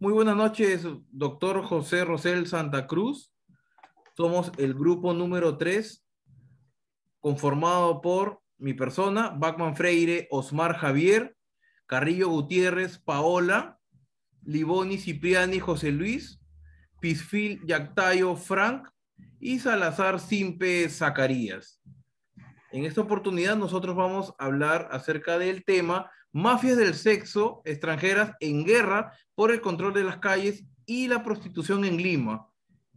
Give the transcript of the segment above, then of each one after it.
Muy buenas noches, doctor José Rosel Santa Cruz. Somos el grupo número 3, conformado por mi persona, Bachman Freire, Osmar Javier, Carrillo Gutiérrez, Paola, Liboni Cipriani, José Luis, Pisfil Yactayo, Frank y Salazar Simpe Zacarías. En esta oportunidad nosotros vamos a hablar acerca del tema mafias del sexo extranjeras en guerra por el control de las calles y la prostitución en Lima.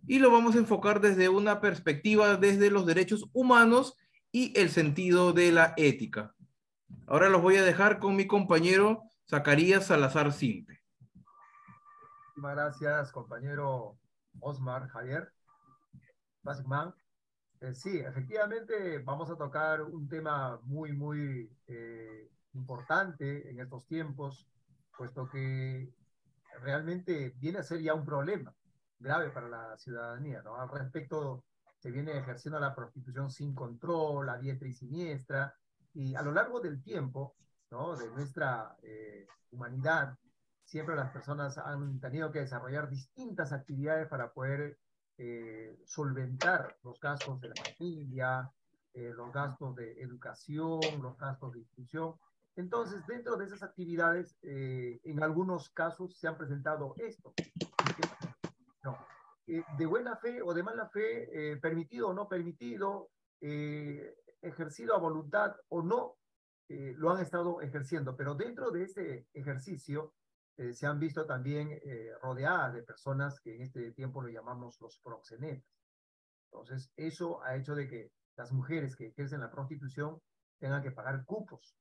Y lo vamos a enfocar desde una perspectiva desde los derechos humanos y el sentido de la ética. Ahora los voy a dejar con mi compañero Zacarías Salazar Simpe. Muchísimas gracias, compañero Osmar Javier, Basic Man. Sí, efectivamente vamos a tocar un tema muy importante en estos tiempos, puesto que realmente viene a ser ya un problema grave para la ciudadanía, ¿no? Al respecto, se viene ejerciendo la prostitución sin control, a diestra y siniestra, y a lo largo del tiempo, ¿no? De nuestra humanidad, siempre las personas han tenido que desarrollar distintas actividades para poder solventar los gastos de la familia, los gastos de educación, los gastos de instrucción. Entonces, dentro de esas actividades, en algunos casos se han presentado esto. No. De buena fe o de mala fe, permitido o no permitido, ejercido a voluntad o no, lo han estado ejerciendo. Pero dentro de ese ejercicio se han visto también rodeadas de personas que en este tiempo lo llamamos los proxenetas. Entonces, eso ha hecho de que las mujeres que ejercen la prostitución tengan que pagar cupos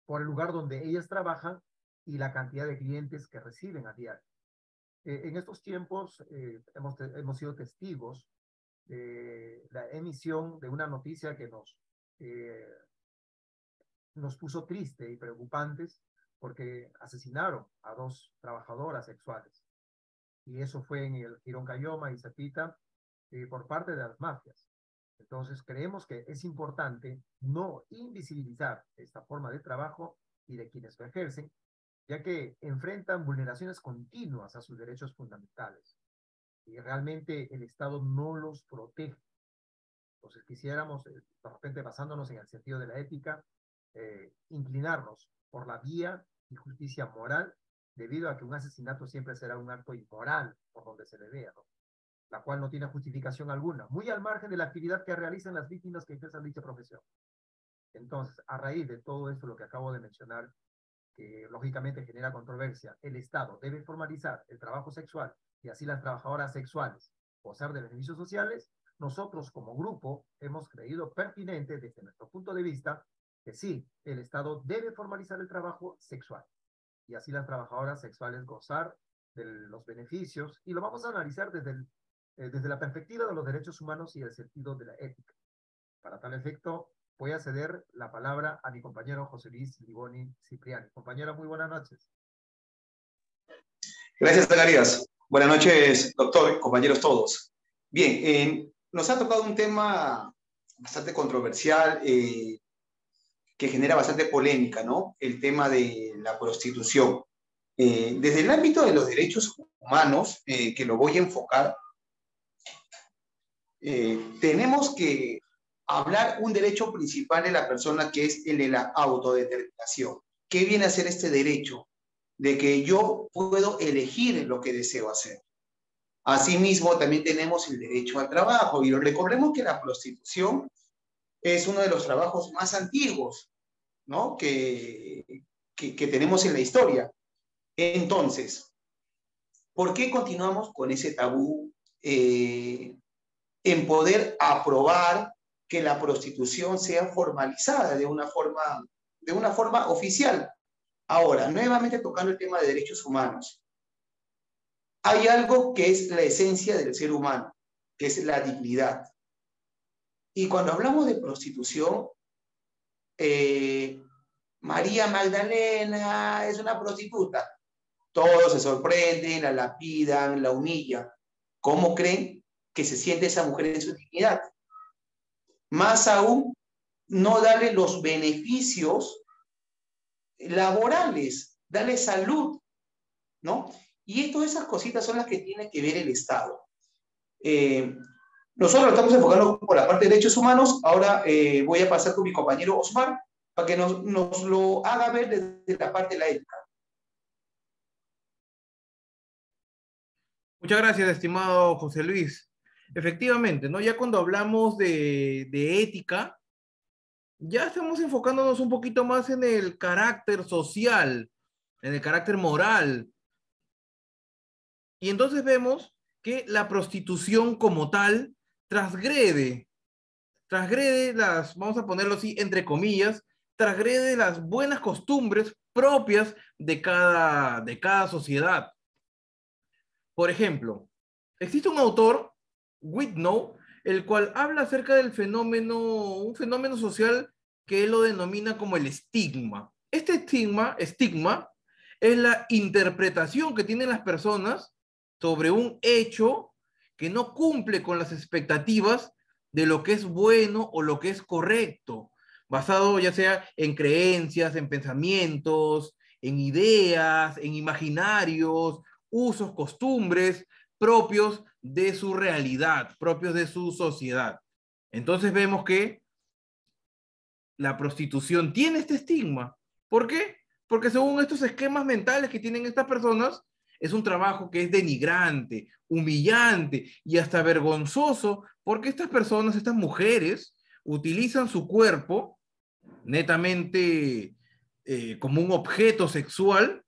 por el lugar donde ellas trabajan y la cantidad de clientes que reciben a diario. En estos tiempos hemos sido testigos de la emisión de una noticia que nos puso triste y preocupantes porque asesinaron a 2 trabajadoras sexuales. Y eso fue en el Girón Cayoma y Zapita por parte de las mafias. Entonces creemos que es importante no invisibilizar esta forma de trabajo y de quienes lo ejercen, ya que enfrentan vulneraciones continuas a sus derechos fundamentales y realmente el Estado no los protege. Entonces quisiéramos, de repente basándonos en el sentido de la ética, inclinarnos por la vía y justicia moral, debido a que un asesinato siempre será un acto inmoral por donde se le vea, ¿no? La cual no tiene justificación alguna, muy al margen de la actividad que realizan las víctimas que ejercen dicha profesión. Entonces, a raíz de todo esto, lo que acabo de mencionar, que lógicamente genera controversia, el Estado debe formalizar el trabajo sexual y así las trabajadoras sexuales gozar de beneficios sociales, nosotros como grupo hemos creído pertinente desde nuestro punto de vista que sí, el Estado debe formalizar el trabajo sexual y así las trabajadoras sexuales gozar de los beneficios, y lo vamos a analizar desde la perspectiva de los derechos humanos y el sentido de la ética. Para tal efecto, voy a ceder la palabra a mi compañero José Luis Liboni Cipriani. Compañero, muy buenas noches. Gracias, Zacarías. Buenas noches, doctor, compañeros todos. Bien, nos ha tocado un tema bastante controversial, que genera bastante polémica, ¿no? El tema de la prostitución. Desde el ámbito de los derechos humanos, que lo voy a enfocar, tenemos que hablar un derecho principal de la persona, que es el de la autodeterminación. ¿Qué viene a ser este derecho? De que yo puedo elegir lo que deseo hacer. Asimismo, también tenemos el derecho al trabajo, y recordemos que la prostitución es uno de los trabajos más antiguos, ¿no? que tenemos en la historia. Entonces, ¿por qué continuamos con ese tabú en poder aprobar que la prostitución sea formalizada de una forma oficial? Ahora, nuevamente tocando el tema de derechos humanos, hay algo que es la esencia del ser humano, que es la dignidad. Y cuando hablamos de prostitución, María Magdalena es una prostituta. Todos se sorprenden, la lapidan, la humillan. ¿Cómo creen que se siente esa mujer en su dignidad? Más aún, no darle los beneficios laborales, darle salud, ¿no? Y todas esas cositas son las que tiene que ver el Estado. Nosotros estamos enfocando por la parte de derechos humanos. Ahora voy a pasar con mi compañero Osmar para que nos lo haga ver desde la parte de la ética. Muchas gracias, estimado José Luis. Efectivamente, ¿no? Ya cuando hablamos de ética, ya estamos enfocándonos un poquito más en el carácter social, en el carácter moral. Y entonces vemos que la prostitución como tal transgrede las, vamos a ponerlo así, entre comillas, transgrede las buenas costumbres propias de cada sociedad. Por ejemplo, existe un autor, Whitnow, el cual habla acerca del fenómeno, un fenómeno social que él lo denomina como el estigma. Este estigma es la interpretación que tienen las personas sobre un hecho que no cumple con las expectativas de lo que es bueno o lo que es correcto, basado ya sea en creencias, en pensamientos, en ideas, en imaginarios, usos, costumbres propios de su realidad, propios de su sociedad. Entonces vemos que la prostitución tiene este estigma. ¿Por qué? Porque según estos esquemas mentales que tienen estas personas, es un trabajo que es denigrante, humillante y hasta vergonzoso, porque estas personas, estas mujeres, utilizan su cuerpo netamente como un objeto sexual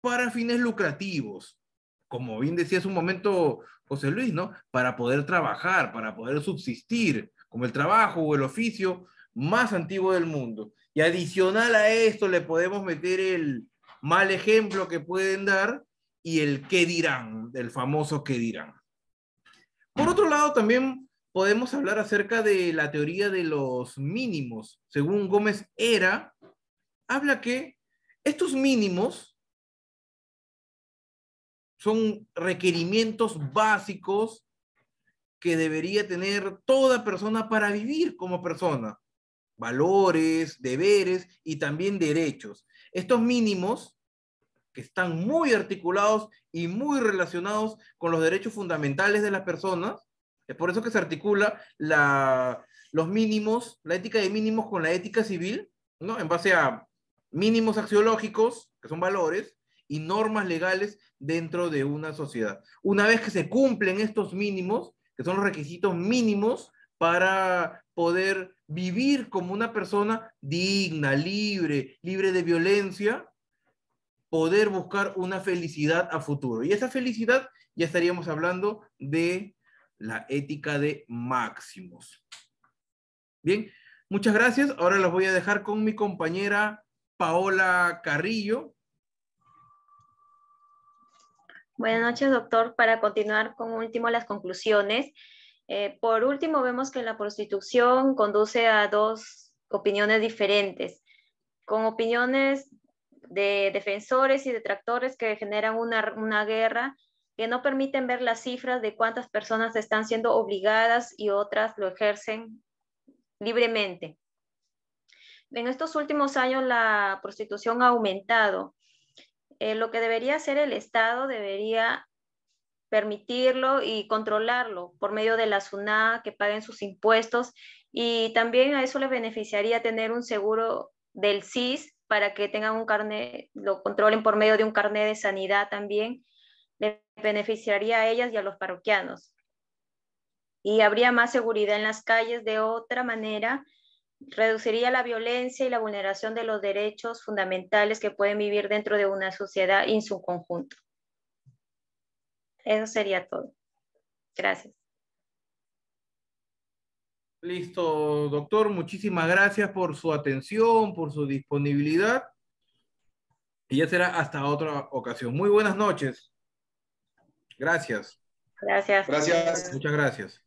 para fines lucrativos. Como bien decía hace un momento José Luis, ¿no? Para poder trabajar, para poder subsistir, como el trabajo o el oficio más antiguo del mundo. Y adicional a esto le podemos meter el mal ejemplo que pueden dar y el qué dirán, el famoso qué dirán. Por otro lado, también podemos hablar acerca de la teoría de los mínimos. Según Gómez Era, habla que estos mínimos son requerimientos básicos que debería tener toda persona para vivir como persona. Valores, deberes y también derechos. Estos mínimos que están muy articulados y muy relacionados con los derechos fundamentales de las personas. Es por eso que se articula los mínimos, la ética de mínimos con la ética civil, ¿no? En base a mínimos axiológicos, que son valores, y normas legales dentro de una sociedad. Una vez que se cumplen estos mínimos, que son los requisitos mínimos para poder vivir como una persona digna, libre, libre de violencia, poder buscar una felicidad a futuro. Y esa felicidad ya estaríamos hablando de la ética de máximos. Bien, muchas gracias. Ahora los voy a dejar con mi compañera Paola Carrillo. Buenas noches, doctor. Para continuar con último las conclusiones. Por último, vemos que la prostitución conduce a dos opiniones diferentes, con opiniones de defensores y detractores que generan una guerra que no permiten ver las cifras de cuántas personas están siendo obligadas y otras lo ejercen libremente. En estos últimos años la prostitución ha aumentado. Lo que debería hacer el Estado debería permitirlo y controlarlo por medio de la SUNAT, que paguen sus impuestos, y también a eso le beneficiaría tener un seguro del SIS para que tengan un carnet, lo controlen por medio de un carnet de sanidad también, le beneficiaría a ellas y a los parroquianos. Y habría más seguridad en las calles. De otra manera, reduciría la violencia y la vulneración de los derechos fundamentales que pueden vivir dentro de una sociedad en su conjunto. Eso sería todo. Gracias. Listo, doctor. Muchísimas gracias por su atención, por su disponibilidad. Y ya será hasta otra ocasión. Muy buenas noches. Gracias. Gracias. Gracias. Muchas gracias.